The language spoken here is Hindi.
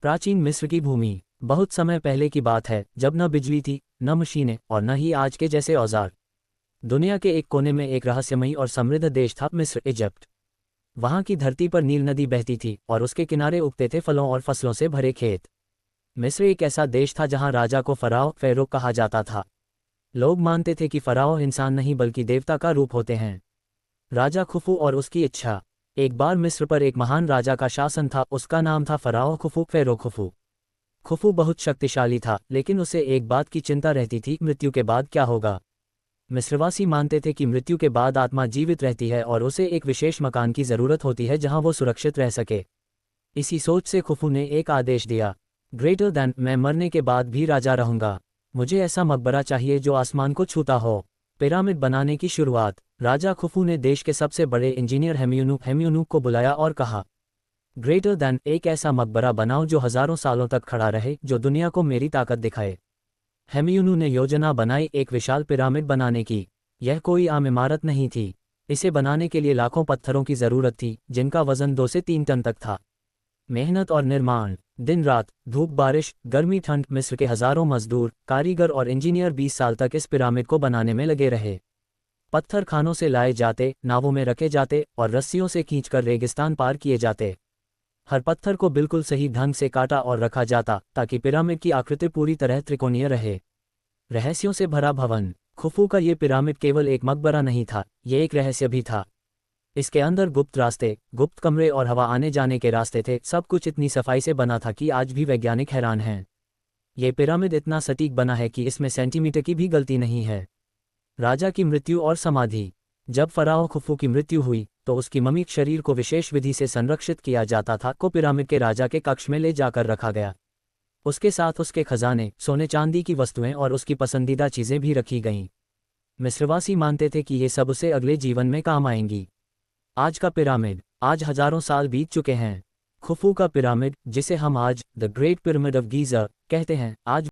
प्राचीन मिस्र की भूमि। बहुत समय पहले की बात है, जब न बिजली थी, न मशीनें, और न ही आज के जैसे औजार। दुनिया के एक कोने में एक रहस्यमयी और समृद्ध देश था, मिस्र, इजिप्ट। वहाँ की धरती पर नील नदी बहती थी और उसके किनारे उगते थे फलों और फसलों से भरे खेत। मिस्र एक ऐसा देश था जहाँ राजा को फ़राओ कहा जाता था। लोग मानते थे कि फ़राओ इंसान नहीं बल्कि देवता का रूप होते हैं। राजा खुफू और उसकी इच्छा। एक बार मिस्र पर एक महान राजा का शासन था, उसका नाम था फ़राओ खुफू। खुफू बहुत शक्तिशाली था, लेकिन उसे एक बात की चिंता रहती थी, मृत्यु के बाद क्या होगा। मिस्रवासी मानते थे कि मृत्यु के बाद आत्मा जीवित रहती है और उसे एक विशेष मकान की ज़रूरत होती है जहां वो सुरक्षित रह सके। इसी सोच से खुफू ने एक आदेश दिया, ग्रेटर दैन, मैं मरने के बाद भी राजा रहूंगा। मुझे ऐसा मकबरा चाहिए जो आसमान को छूता हो। पिरामिड बनाने की शुरुआत। राजा खुफू ने देश के सबसे बड़े इंजीनियर हेम्यूनुक को बुलाया और कहा, ग्रेटर दैन, एक ऐसा मकबरा बनाओ जो हज़ारों सालों तक खड़ा रहे, जो दुनिया को मेरी ताकत दिखाए। हेम्यूनु ने योजना बनाई एक विशाल पिरामिड बनाने की। यह कोई आम इमारत नहीं थी। इसे बनाने के लिए लाखों पत्थरों की ज़रूरत थी, जिनका वज़न 2 से 3 टन तक था। मेहनत और निर्माण। दिन रात, धूप बारिश, गर्मी ठंड, मिस्र के हज़ारों मजदूर, कारीगर और इंजीनियर 20 साल तक इस पिरामिड को बनाने में लगे रहे। पत्थर खानों से लाए जाते, नावों में रखे जाते और रस्सियों से खींचकर रेगिस्तान पार किए जाते। हर पत्थर को बिल्कुल सही ढंग से काटा और रखा जाता ताकि पिरामिड की आकृति पूरी तरह त्रिकोणीय रहे। रहस्यों से भरा भवन। खुफू का ये पिरामिड केवल एक मकबरा नहीं था, ये एक रहस्य भी था। इसके अंदर गुप्त रास्ते, गुप्त कमरे और हवा आने जाने के रास्ते थे। सब कुछ इतनी सफाई से बना था कि आज भी वैज्ञानिक हैरान हैं। ये पिरामिड इतना सटीक बना है कि इसमें सेंटीमीटर की भी गलती नहीं है। राजा की मृत्यु और समाधि। जब फ़राओ खुफू की मृत्यु हुई तो उसकी मम्मी शरीर को विशेष विधि से संरक्षित किया जाता था, को पिरामिड के राजा के कक्ष में ले जाकर रखा गया। उसके साथ उसके खजाने, सोने चांदी की वस्तुएं और उसकी पसंदीदा चीज़ें भी रखी गईं। मिस्रवासी मानते थे कि ये सब उसे अगले जीवन में काम आएंगी। आज का पिरामिड। आज हज़ारों साल बीत चुके हैं। खुफू का पिरामिड, जिसे हम आज the great pyramid of Giza कहते हैं, आज